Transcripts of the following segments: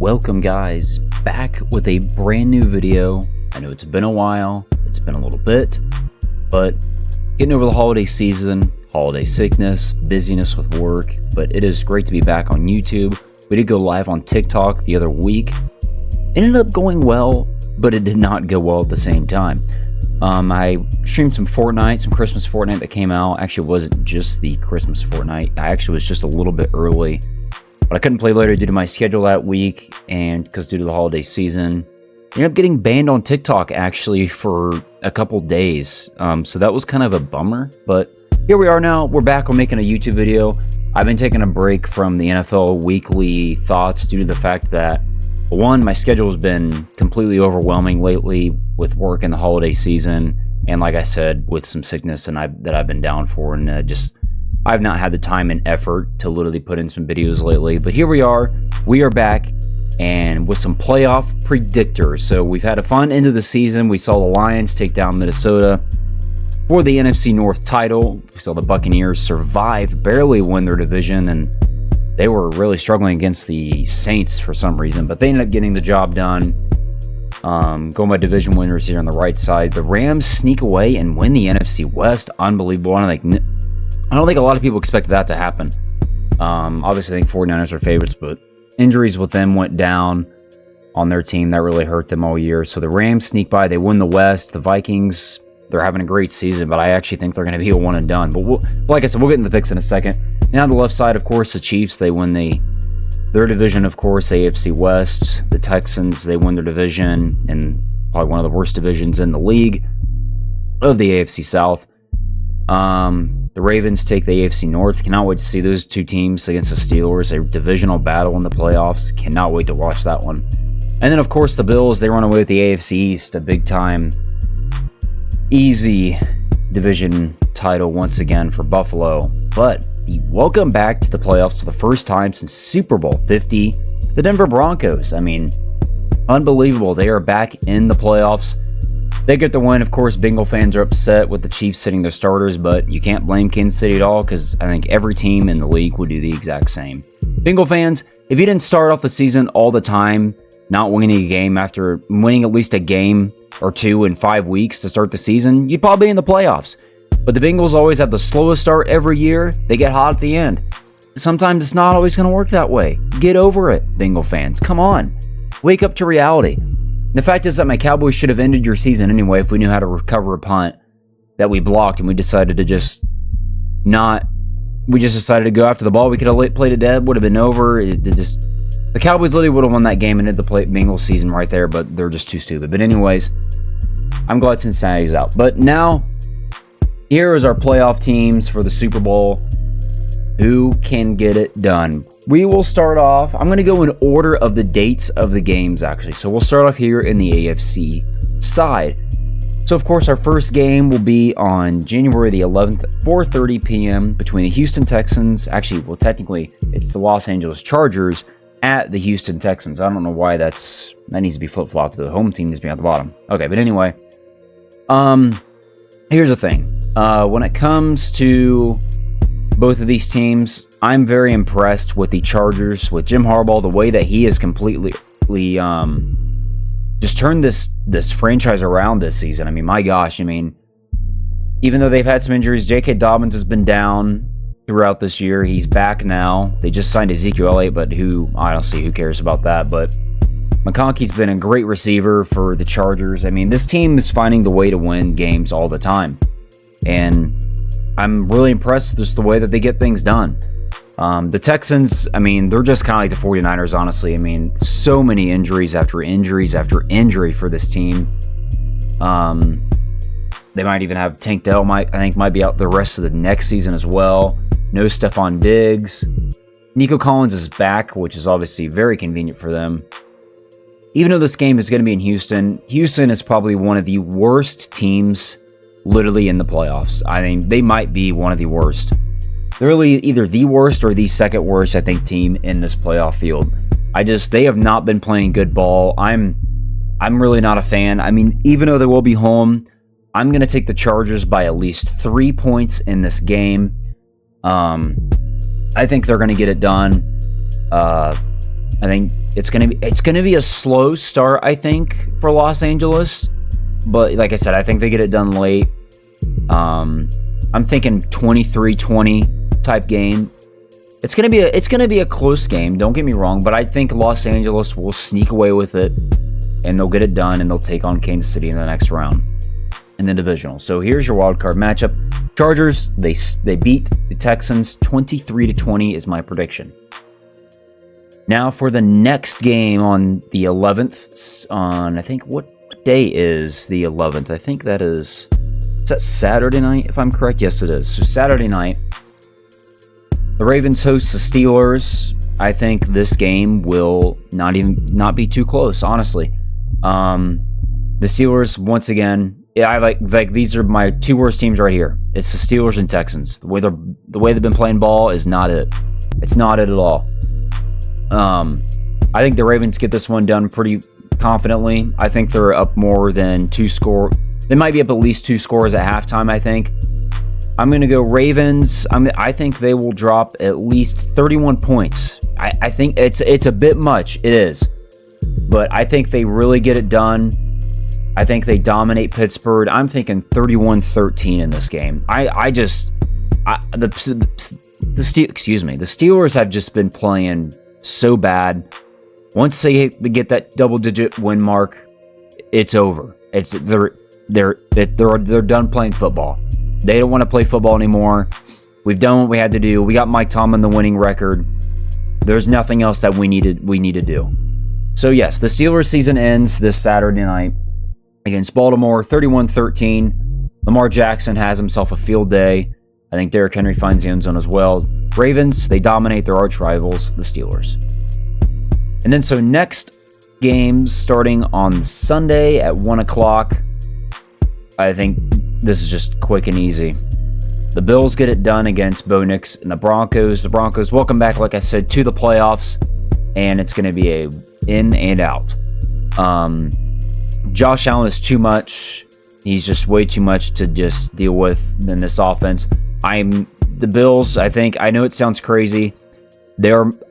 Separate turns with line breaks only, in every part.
Welcome guys, back with a brand new video. I know it's been a while, it's been a little bit, but getting over the holiday season, holiday sickness, busyness with work, but it is great to be back on YouTube. We did go live on TikTok the other week. Ended up going well, but it did not go well at the same time. I streamed some Fortnite, some Christmas Fortnite that came out. Actually, it wasn't just the Christmas Fortnite. I actually was just a little bit early, but I couldn't play later due to my schedule that week, and because due to the holiday season, I ended up getting banned on TikTok actually for a couple days. So that was kind of a bummer, but here we are now. We're back. We're making a YouTube video. I've been taking a break from the NFL weekly thoughts due to the fact that, one, my schedule has been completely overwhelming lately with work in the holiday season, and like I said, with some sickness and that I've been down for, and I've not had the time and effort to literally put in some videos lately. But here we are back, and with some playoff predictors. So we've had a fun end of the season. We saw the Lions take down Minnesota for the NFC North title. We saw the Buccaneers survive, barely win their division, and they were really struggling against the Saints for some reason, but they ended up getting the job done. Going by division winners here on the right side. The Rams sneak away and win the NFC West. Unbelievable. I don't think a lot of people expected that to happen. Obviously, I think 49ers are favorites, but injuries with them went down on their team. That really hurt them all year. So the Rams sneak by. They win the West. The Vikings, they're having a great season, but I actually think they're going to be a one and done. But like I said, we'll get into the picks in a second. And on the left side, of course, the Chiefs, they win their division, of course, AFC West. The Texans, they win their division, and probably one of the worst divisions in the league of the AFC South. The Ravens take the AFC North. Cannot wait to see those two teams against the Steelers. A divisional battle in the playoffs. Cannot wait to watch that one. And then, of course, the Bills, they run away with the AFC East. A big-time, easy division title once again for Buffalo. But welcome back to the playoffs for the first time since Super Bowl 50. The Denver Broncos. I mean, unbelievable. They are back in the playoffs. They get the win. Of course, Bengal fans are upset with the Chiefs sitting their starters, but you can't blame Kansas City at all because I think every team in the league would do the exact same. Bengal fans, if you didn't start off the season all the time, not winning a game after winning at least a game or two in 5 weeks to start the season, you'd probably be in the playoffs. But the Bengals always have the slowest start every year. They get hot at the end. Sometimes it's not always going to work that way. Get over it, Bengal fans. Come on. Wake up to reality. The fact is that my Cowboys should have ended your season anyway if we knew how to recover a punt that we blocked, and we decided to decided to go after the ball. We could have played it dead, would have been over. The Cowboys literally would have won that game and ended the Bengals season right there, but they're just too stupid. But anyways, I'm glad Cincinnati's out. But now, here is our playoff teams for the Super Bowl. Who can get it done? We will start off. I'm going to go in order of the dates of the games, actually. So we'll start off here in the AFC side. So, of course, our first game will be on January the 11th at 4:30 p.m. between the Houston Texans. Actually, well, technically, it's the Los Angeles Chargers at the Houston Texans. I don't know why that needs to be flip-flopped. The home team needs to be at the bottom. Okay, but anyway. Here's the thing. When it comes to both of these teams, I'm very impressed with the Chargers, with Jim Harbaugh, the way that he has completely just turned this franchise around this season. I mean, my gosh, even though they've had some injuries, J.K. Dobbins has been down throughout this year. He's back now. They just signed Ezekiel Elliott, but honestly, who cares about that? But McConkey's been a great receiver for the Chargers. I mean, this team is finding the way to win games all the time. And I'm really impressed just the way that they get things done. The Texans, they're just kind of like the 49ers, honestly. So many injuries after injury for this team. They might even have Tank Dell, I think might be out the rest of the next season as well. No Stephon Diggs. Nico Collins is back, which is obviously very convenient for them. Even though this game is going to be in Houston, Houston is probably one of the worst teams literally in the playoffs. I think they might be one of the worst. They're really either the worst or the second worst, I think, team in this playoff field. They have not been playing good ball. I'm really not a fan. Even though they will be home, I'm going to take the Chargers by at least 3 points in this game. I think they're going to get it done. I think it's gonna be a slow start, I think, for Los Angeles. But like I said, I think they get it done late. I'm thinking 23-20 type game. It's gonna be a close game. Don't get me wrong, but I think Los Angeles will sneak away with it, and they'll get it done, and they'll take on Kansas City in the next round in the divisional. So here's your wild card matchup. Chargers, they beat the Texans 23-20 is my prediction. Now for the next game on the 11th, on I think what day is the 11th? I think is that Saturday night, if I'm correct? Yes, it is. So Saturday night, the Ravens host the Steelers. I think this game will not be too close, honestly. The Steelers, once again, I like these are my two worst teams right here. It's the Steelers and Texans. The way they've been playing ball is not it. It's not it at all. I think the Ravens get this one done pretty confidently. I think they're up more than 2 score. They might be up at least 2 scores at halftime, I think. I'm going to go Ravens. I think they will drop at least 31 points. I think it's a bit much. It is. But I think they really get it done. I think they dominate Pittsburgh. I'm thinking 31-13 in this game. The Steelers have just been playing so bad. Once they get that double-digit win mark, it's over. They're done playing football. They don't want to play football anymore. We've done what we had to do. We got Mike Tomlin the winning record. There's nothing else that we need to do. So yes, the Steelers season ends this Saturday night against Baltimore, 31-13. Lamar Jackson has himself a field day. I think Derrick Henry finds the end zone as well. Ravens, they dominate their arch rivals, the Steelers. And then so next games starting on Sunday at 1 o'clock. I think this is just quick and easy. The Bills get it done against Bo Nix and the Broncos. The Broncos welcome back, like I said, to the playoffs, and it's going to be a in and out. Josh Allen is too much. He's just way too much to just deal with in this offense. The Bills, I know it sounds crazy.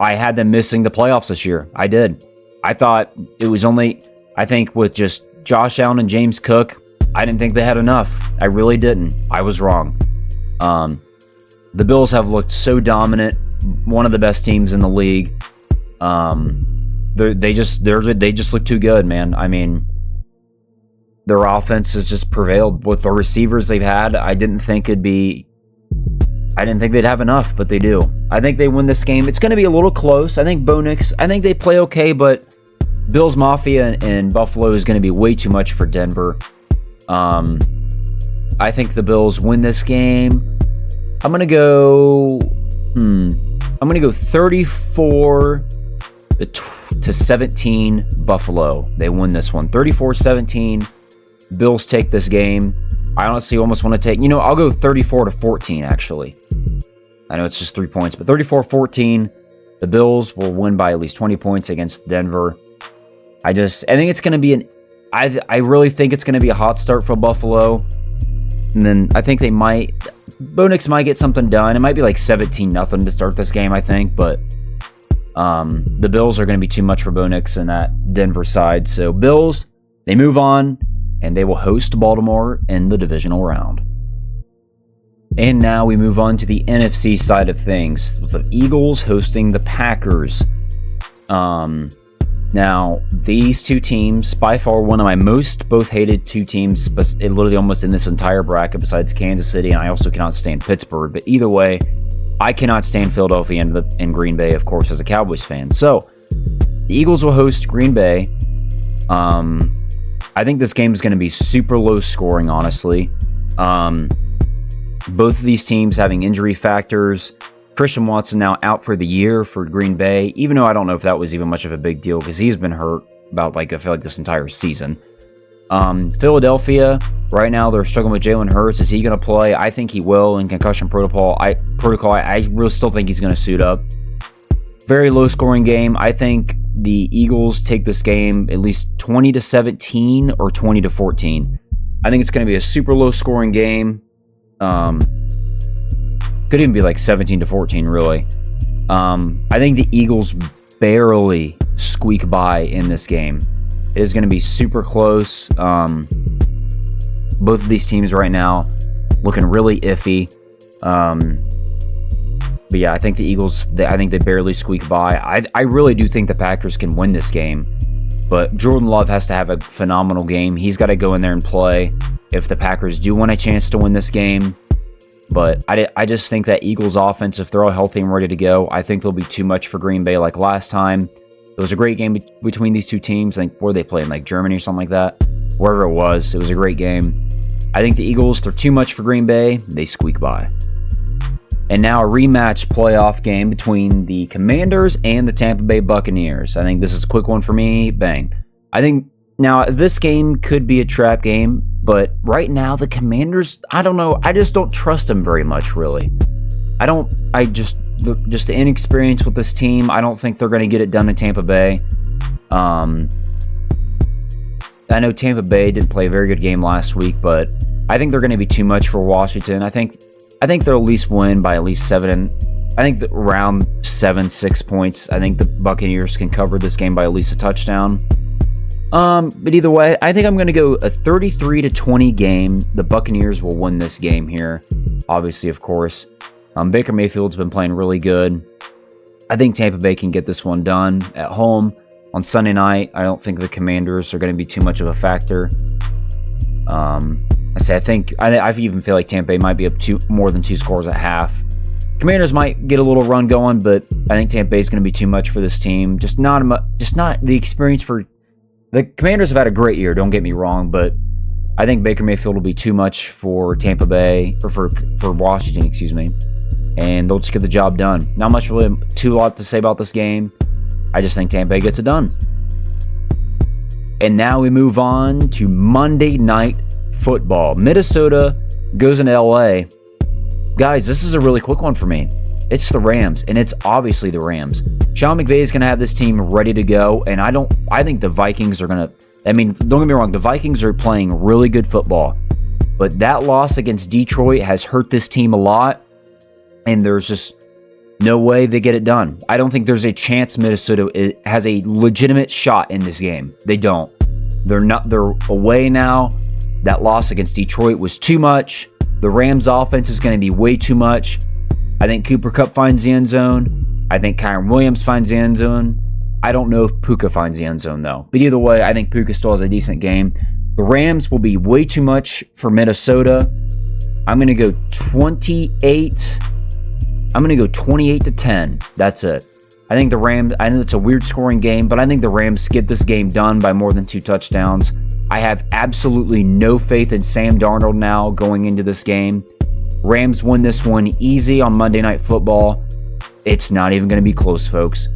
I had them missing the playoffs this year. I did. I thought it was I think with just Josh Allen and James Cook, I didn't think they had enough. I really didn't. I was wrong. The Bills have looked so dominant, one of the best teams in the league. They just look too good, man. I mean, their offense has just prevailed with the receivers they've had. I didn't think they'd have enough, but they do. I think they win this game. It's going to be a little close. I think Bo Nix, they play okay, but Bills Mafia and Buffalo is going to be way too much for Denver. I think the Bills win this game. I'm going to go 34-17 Buffalo. They win this one. 34-17. Bills take this game. I honestly almost want to take, I'll go 34-14 actually. I know it's just 3 points, but 34-14. The Bills will win by at least 20 points against Denver. I think it's going to be I really think it's going to be a hot start for Buffalo. And then I think Bo Nix might get something done. It might be like 17-0 to start this game, I think. But the Bills are going to be too much for Bo Nix and that Denver side. So Bills, they move on, and they will host Baltimore in the divisional round. And now we move on to the NFC side of things, with the Eagles hosting the Packers. Now, these two teams, by far one of my both hated two teams, but literally almost in this entire bracket besides Kansas City, and I also cannot stand Pittsburgh. But either way, I cannot stand Philadelphia and Green Bay, of course, as a Cowboys fan. So, the Eagles will host Green Bay. I think this game is going to be super low scoring, honestly. Both of these teams having injury factors. Christian Watson now out for the year for Green Bay, even though I don't know if that was even much of a big deal because he's been hurt about, I feel like this entire season. Philadelphia, right now they're struggling with Jalen Hurts. Is he going to play? I think he will in concussion protocol. I really still think he's going to suit up. Very low scoring game. I think the Eagles take this game at least 20-17 or 20-14. I think it's going to be a super low scoring game. Could even be like 17-14, really. I think the Eagles barely squeak by in this game. It is going to be super close. Both of these teams right now looking really iffy. But yeah, I think the Eagles, I think they barely squeak by. I really do think the Packers can win this game. But Jordan Love has to have a phenomenal game. He's got to go in there and play if the Packers do want a chance to win this game. But I just think that Eagles offense, if they're all healthy and ready to go, I think they'll be too much for Green Bay like last time. It was a great game between these two teams. I think, where they played, like Germany or something like that. Wherever it was a great game. I think the Eagles, they're too much for Green Bay. They squeak by. And now a rematch playoff game between the Commanders and the Tampa Bay Buccaneers. I think this is a quick one for me. Bang. I think now this game could be a trap game, but right now the Commanders, I don't know. I just don't trust them very much, really. Just the inexperience with this team. I don't think they're going to get it done in Tampa Bay. I know Tampa Bay didn't play a very good game last week, but I think they're going to be too much for Washington. I think they'll at least win by at least 7. I think around 7-6 points. I think the Buccaneers can cover this game by at least a touchdown. But either way, I think I'm going to go a 33-20 game. The Buccaneers will win this game here. Obviously, of course. Baker Mayfield's been playing really good. I think Tampa Bay can get this one done at home on Sunday night. I don't think the Commanders are going to be too much of a factor. I even feel like Tampa Bay might be up more than 2 scores at half. Commanders might get a little run going, but I think Tampa Bay is going to be too much for this team. Just not the experience for the Commanders have had a great year. Don't get me wrong, but I think Baker Mayfield will be too much for Tampa Bay or for Washington, excuse me, and they'll just get the job done. Not much really too lot to say about this game. I just think Tampa Bay gets it done. And now we move on to Monday Night Football. Minnesota goes into LA. Guys, this is a really quick one for me. It's the Rams, and it's obviously the Rams. Sean McVay is going to have this team ready to go, and I think the Vikings are going to, don't get me wrong, the Vikings are playing really good football, but that loss against Detroit has hurt this team a lot, and there's just no way they get it done. I don't think there's a chance Minnesota has a legitimate shot in this game. They don't. They're away now. That loss against Detroit was too much. The Rams offense is going to be way too much. I think Cooper Kupp finds the end zone. I think Kyren Williams finds the end zone. I don't know if Puka finds the end zone, though. But either way, I think Puka still has a decent game. The Rams will be way too much for Minnesota. I'm going to go 28. I'm going to go 28-10. That's it. I think the Rams, I know it's a weird scoring game, but I think the Rams get this game done by more than 2 touchdowns. I have absolutely no faith in Sam Darnold now going into this game. Rams win this one easy on Monday Night Football. It's not even going to be close, folks.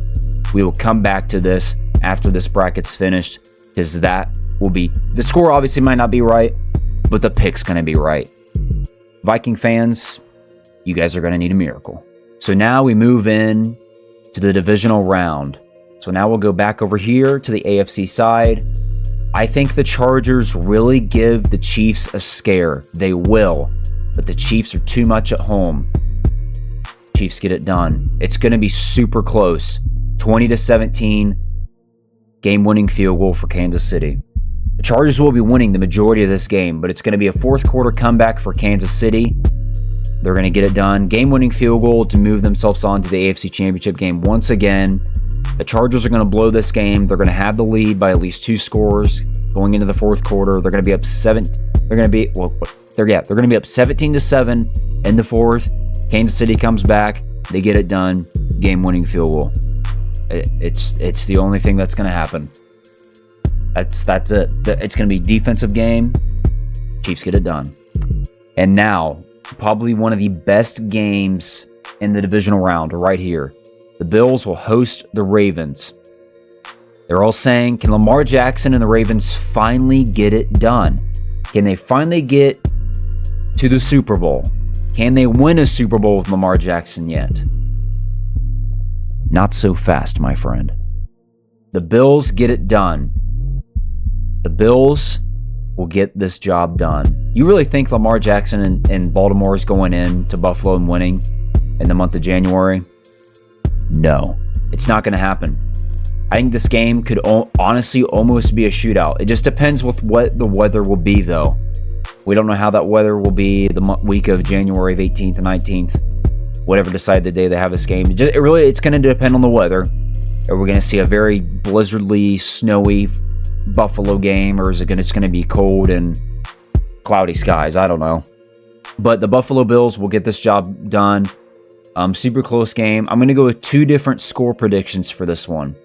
We will come back to this after this bracket's finished, because that will be, the score obviously might not be right, but the pick's going to be right. Viking fans, you guys are going to need a miracle. So now we move in to the divisional round. So now we'll go back over here to the AFC side. I think the Chargers really give the Chiefs a scare. They will, but the Chiefs are too much at home. Chiefs get it done. It's going to be super close. 20-17, game-winning field goal for Kansas City. The Chargers will be winning the majority of this game, but it's going to be a fourth quarter comeback for Kansas City. They're going to get it done. Game-winning field goal to move themselves on to the AFC Championship game once again. The Chargers are going to blow this game. They're going to have the lead by at least 2 scores going into the fourth quarter. They're going to be up 7. They're going to be they're going to be up 17-7 in the fourth. Kansas City comes back. They get it done. Game-winning field goal. It's the only thing that's going to happen. That's it. It's going to be defensive game. Chiefs get it done. And now, probably one of the best games in the divisional round right here. The Bills will host the Ravens. They're all saying, can Lamar Jackson and the Ravens finally get it done? Can they finally get to the Super Bowl? Can they win a Super Bowl with Lamar Jackson yet? Not so fast, my friend. The Bills get it done. The Bills will get this job done. You really think Lamar Jackson and Baltimore is going in to Buffalo and winning in the month of January? No, it's not going to happen. I think this game could honestly almost be a shootout. It just depends with what the weather will be, though. We don't know how that weather will be the week of January 18th and 19th, whatever decide the day they have this game. It's going to depend on the weather. Are we going to see a very blizzardly, snowy Buffalo game, or is it just going to be cold and cloudy skies? I don't know. But the Buffalo Bills will get this job done. Super close game. I'm going to go with 2 different score predictions for this one.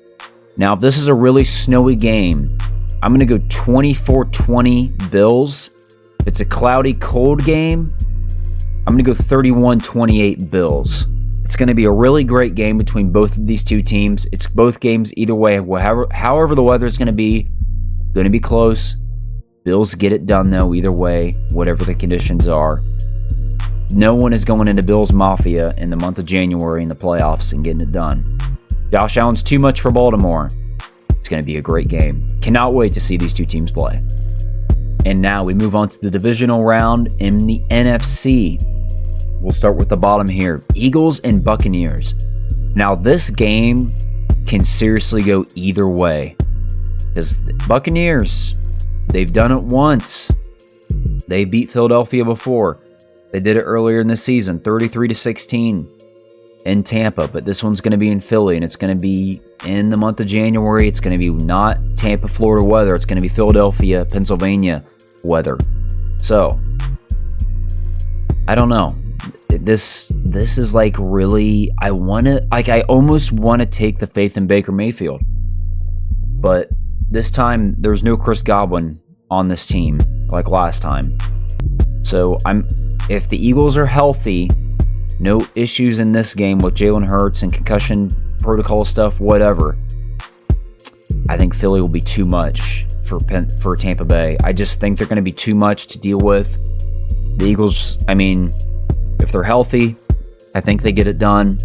Now, if this is a really snowy game, I'm going to go 24-20 Bills. If it's a cloudy, cold game, I'm going to go 31-28 Bills. It's going to be a really great game between both of these two teams. It's both games either way. However the weather is going to be close. Bills get it done, though, either way, whatever the conditions are. No one is going into Bills Mafia in the month of January in the playoffs and getting it done. Josh Allen's too much for Baltimore. It's going to be a great game. Cannot wait to see these two teams play. And now we move on to the divisional round in the NFC. We'll start with the bottom here. Eagles and Buccaneers. Now, this game can seriously go either way. Because the Buccaneers, they've done it once. They beat Philadelphia before. They did it earlier in the season, 33-16 in Tampa. But this one's going to be in Philly, and it's going to be in the month of January. It's going to be not Tampa, Florida weather. It's going to be Philadelphia, Pennsylvania weather. So, I don't know. This is like really, I almost want to take the faith in Baker Mayfield. But this time, there's no Chris Godwin on this team like last time. So, if the Eagles are healthy, no issues in this game with Jalen Hurts and concussion protocol stuff, whatever, I think Philly will be too much for Tampa Bay. I just think they're going to be too much to deal with. The Eagles, I mean, if they're healthy, I think they get it done.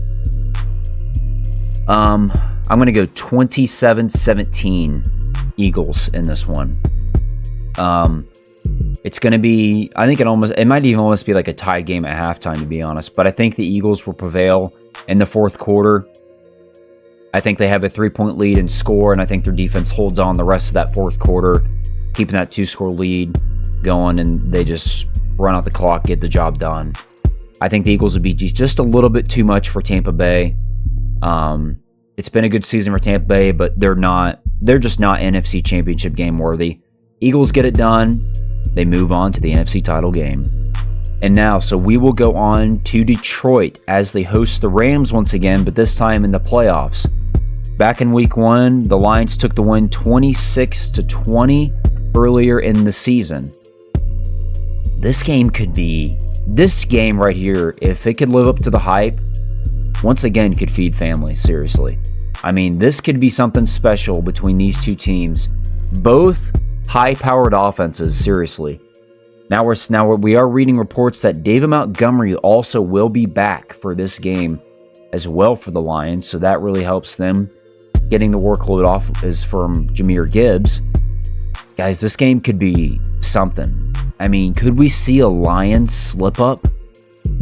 I'm going to go 27-17 Eagles in this one. It's going to be, I think it might even almost be like a tied game at halftime, to be honest. But I think the Eagles will prevail in the fourth quarter. I think they have a 3-point lead and score, and I think their defense holds on the rest of that fourth quarter, keeping that 2-score lead going, and they just run out the clock, get the job done. I think the Eagles would be just a little bit too much for Tampa Bay. It's been a good season for Tampa Bay, but they're just not NFC Championship game worthy. Eagles get it done. They move on to the NFC title game. And now, so we will go on to Detroit as they host the Rams once again, but this time in the playoffs. Back in week 1, the Lions took the win 26-20 earlier in the season. This game right here, if it could live up to the hype, once again could feed families, seriously. I mean, this could be something special between these two teams. Both high-powered offenses, seriously. Now we are reading reports that David Montgomery also will be back for this game as well for the Lions, so that really helps them. Getting the workload off is from Jahmyr Gibbs. Guys, this game could be something. I mean, could we see a Lions slip up?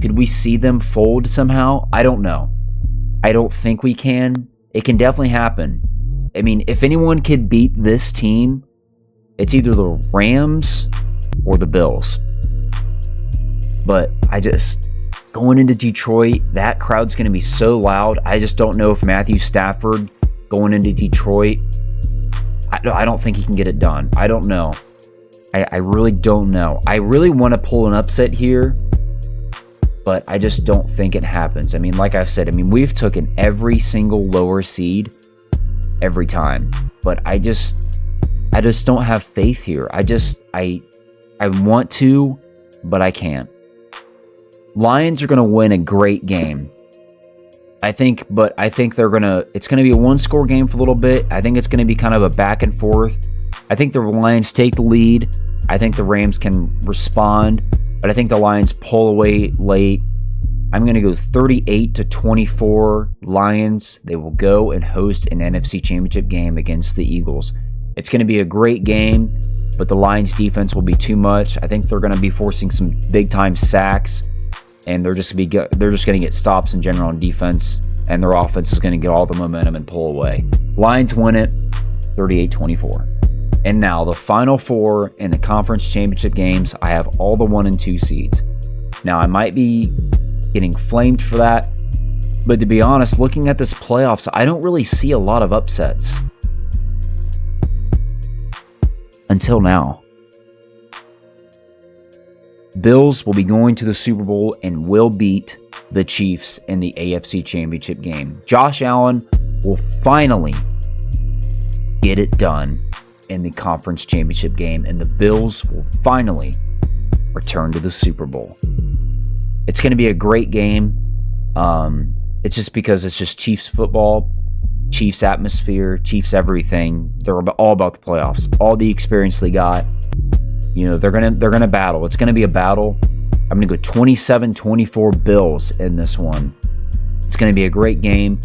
Could we see them fold somehow? I don't know. I don't think we can. It can definitely happen. I mean, if anyone could beat this team, it's either the Rams or the Bills. But going into Detroit, that crowd's going to be so loud. I just don't know if Matthew Stafford going into Detroit, I don't think he can get it done. I don't know. I really don't know. I really want to pull an upset here, but I just don't think it happens. I mean, like I've said, we've taken every single lower seed every time, but I just don't have faith here. I want to, but I can't. Lions are going to win a great game. I think it's going to be a one-score game for a little bit. I think it's going to be kind of a back and forth. I think the Lions take the lead. I think the Rams can respond, but I think the Lions pull away late. I'm going to go 38-24 Lions. They will go and host an NFC Championship game against the Eagles. It's going to be a great game, but the Lions defense will be too much. I think they're going to be forcing some big-time sacks, and they're just going to get stops in general on defense, and their offense is going to get all the momentum and pull away. Lions win it 38-24. And now the final four in the conference championship games, I have all the 1 and 2 seeds. Now I might be getting flamed for that, but to be honest, looking at this playoffs, I don't really see a lot of upsets. Until now. Bills will be going to the Super Bowl and will beat the Chiefs in the AFC Championship game. Josh Allen will finally get it done in the conference championship game, and the Bills will finally return to the Super Bowl. It's going to be a great game. It's just because it's just Chiefs football, Chiefs atmosphere, Chiefs everything. They're all about the playoffs. All the experience they got. You know, they're gonna battle. It's gonna be a battle. I'm gonna go 27-24 Bills in this one. It's gonna be a great game.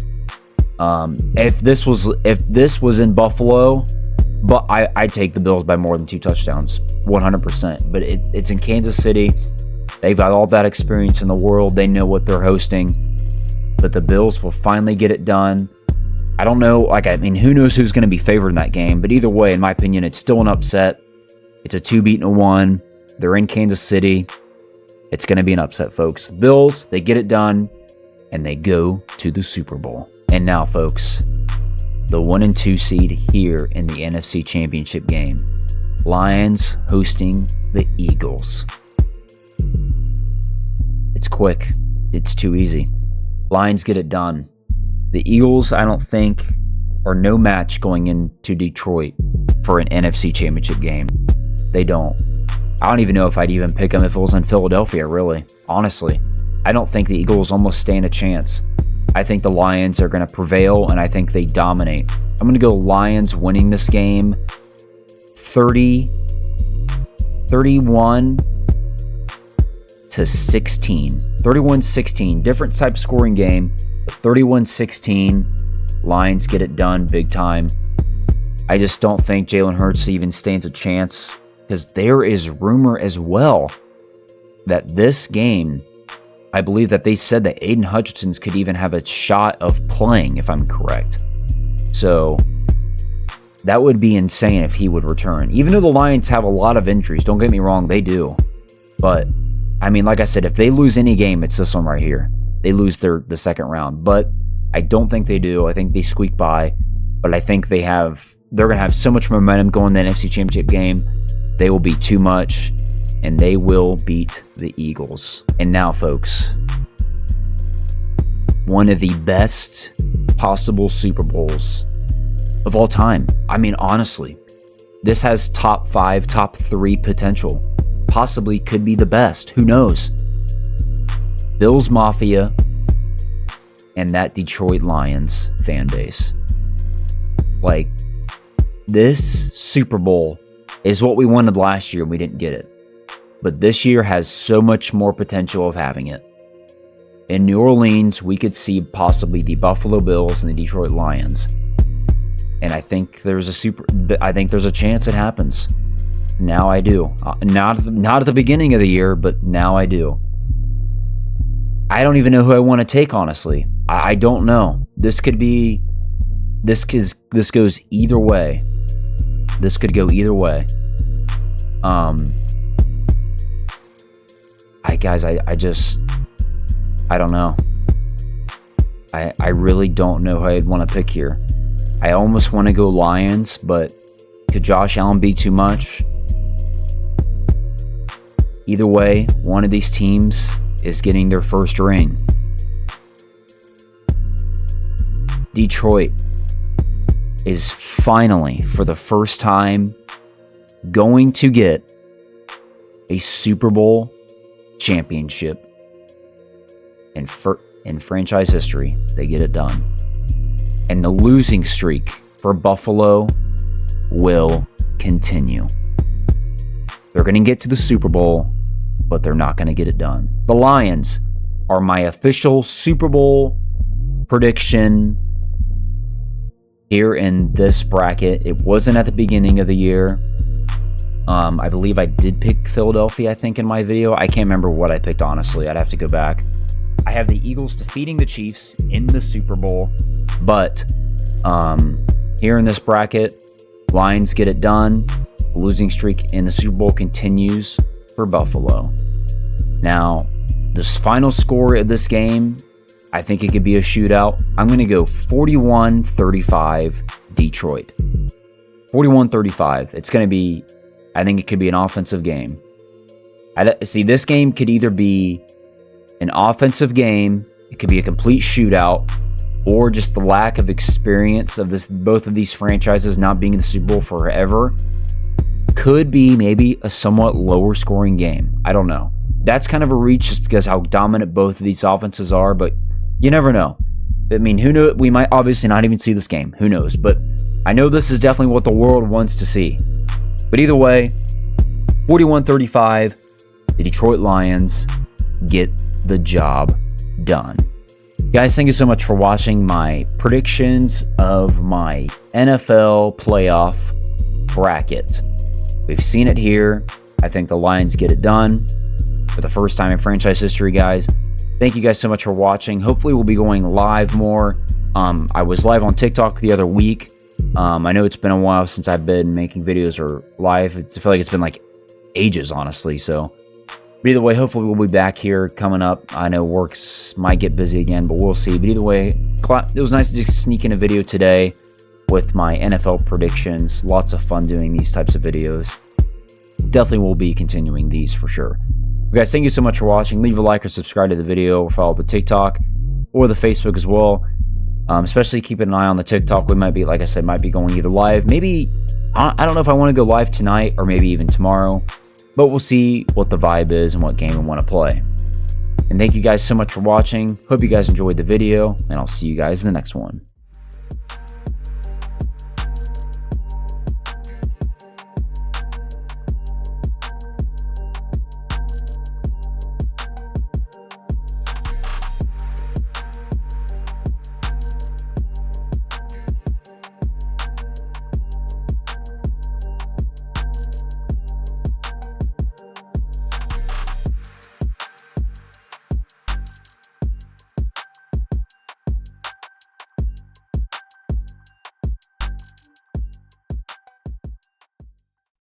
If this was in Buffalo, but I'd take the Bills by more than 2 touchdowns, 100%. But it's in Kansas City. They've got all that experience in the world. They know what they're hosting. But the Bills will finally get it done. I don't know. Who knows who's going to be favored in that game? But either way, in my opinion, it's still an upset. It's a 2-1. They're in Kansas City. It's going to be an upset, folks. The Bills, they get it done, and they go to the Super Bowl. And now, folks, the 1 and 2 seed here in the NFC Championship game. Lions hosting the Eagles. It's quick. It's too easy. Lions get it done. The Eagles, I don't think, are no match going into Detroit for an NFC Championship game. They don't. I don't even know if I'd even pick them if it was in Philadelphia, really. Honestly. I don't think the Eagles almost stand a chance. I think the Lions are going to prevail, and I think they dominate. I'm going to go Lions winning this game 31-16. 31-16. Different type of scoring game. 31-16. Lions get it done big time. I just don't think Jalen Hurts even stands a chance, because there is rumor as well that this game, I believe that they said that Aiden Hutchinson could even have a shot of playing, if I'm correct. So that would be insane if he would return. Even though the Lions have a lot of injuries, don't get me wrong, they do. But, like I said, if they lose any game, it's this one right here. They lose the second round. But I don't think they do. I think they squeak by. But I think they're going to have so much momentum going in the NFC Championship game. They will be too much, and they will beat the Eagles. And now, folks, one of the best possible Super Bowls of all time. Honestly, this has top 5, top 3 potential. Possibly could be the best. Who knows? Bills Mafia and that Detroit Lions fan base. This Super Bowl is what we wanted last year and we didn't get it. But this year has so much more potential of having it. In New Orleans, we could see possibly the Buffalo Bills and the Detroit Lions. And I think there's a chance it happens. Now I do. Not at the beginning of the year, but now I do. I don't even know who I want to take, honestly. I don't know. This goes either way. This could go either way. I don't know. I really don't know who I'd want to pick here. I almost want to go Lions, but could Josh Allen be too much? Either way, one of these teams is getting their first ring. Detroit is finally, for the first time, going to get a Super Bowl championship. In franchise history, they get it done. And the losing streak for Buffalo will continue. They're going to get to the Super Bowl, but they're not going to get it done. The Lions are my official Super Bowl prediction here in this bracket. It wasn't at the beginning of the year. I believe I did pick Philadelphia, in my video. I can't remember what I picked, honestly. I'd have to go back. I have the Eagles defeating the Chiefs in the Super Bowl, but here in this bracket, Lions get it done. The losing streak in the Super Bowl continues for Buffalo. Now, this final score of this game, I think it could be a shootout. I'm going to go 41-35 Detroit. 41-35. It's going to be, I think it could be an offensive game. See, this game could either be an offensive game, it could be a complete shootout, or just the lack of experience of both of these franchises not being in the Super Bowl forever could be maybe a somewhat lower scoring game. I don't know. That's kind of a reach just because how dominant both of these offenses are, but you never know. I mean, who knows? We might obviously not even see this game. Who knows? But I know this is definitely what the world wants to see. But either way, 41-35, the Detroit Lions get the job done. Guys, thank you so much for watching my predictions of my NFL playoff bracket. We've seen it here. I think the Lions get it done for the first time in franchise history, guys. Thank you guys so much for watching. Hopefully we'll be going live more. I was live on TikTok the other week. I know it's been a while since I've been making videos or live. I feel like it's been like ages, honestly. So but either way, hopefully we'll be back here coming up. I know works might get busy again, but we'll see. But either way, it was nice to just sneak in a video today with my NFL predictions. Lots of fun doing these types of videos. Definitely will be continuing these for sure. Guys, thank you so much for watching. Leave a like or subscribe to the video, or follow the TikTok or the Facebook as well. Especially keeping an eye on the TikTok. We might be, like I said, might be going either live. Maybe, I don't know if I want to go live tonight or maybe even tomorrow. But we'll see what the vibe is and what game we want to play. And thank you guys so much for watching. Hope you guys enjoyed the video, and I'll see you guys in the next one.